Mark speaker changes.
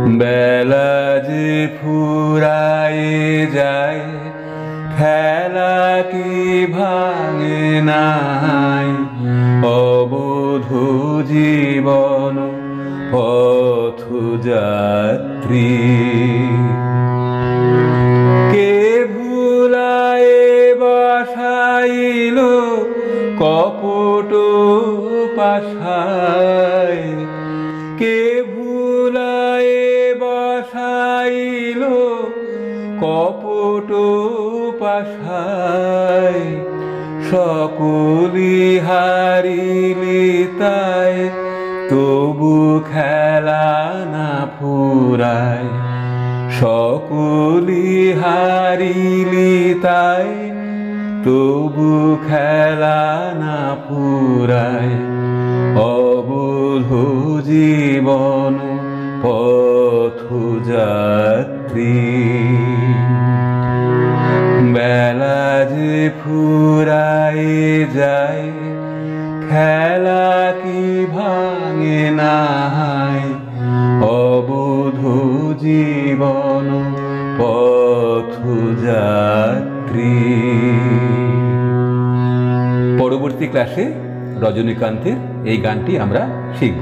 Speaker 1: বেলা যে ফুরায়ে যায়, খেলা কি ভাঙে নাই, অবধ জীবন পথযাত্রী। কে ভুলায়ে বসাইল কপট পাশায়, কে ভুলায়ে বসাইল কপট পাশায়, সকলি হারিলি তাই তবু খেলা না ফুরায়, সকলি হারিলি তাই তবু খেলা না ফুরায়, অবধ জীবন পথযাত্রী। বেলা যে ফুরায়ে যায়, খেলা কি ভাঙে নাই, অবধ জীবন পথযাত্রী। পরবর্তী ক্লাসে রজনীকান্তের এই গানটি আমরা শিখব।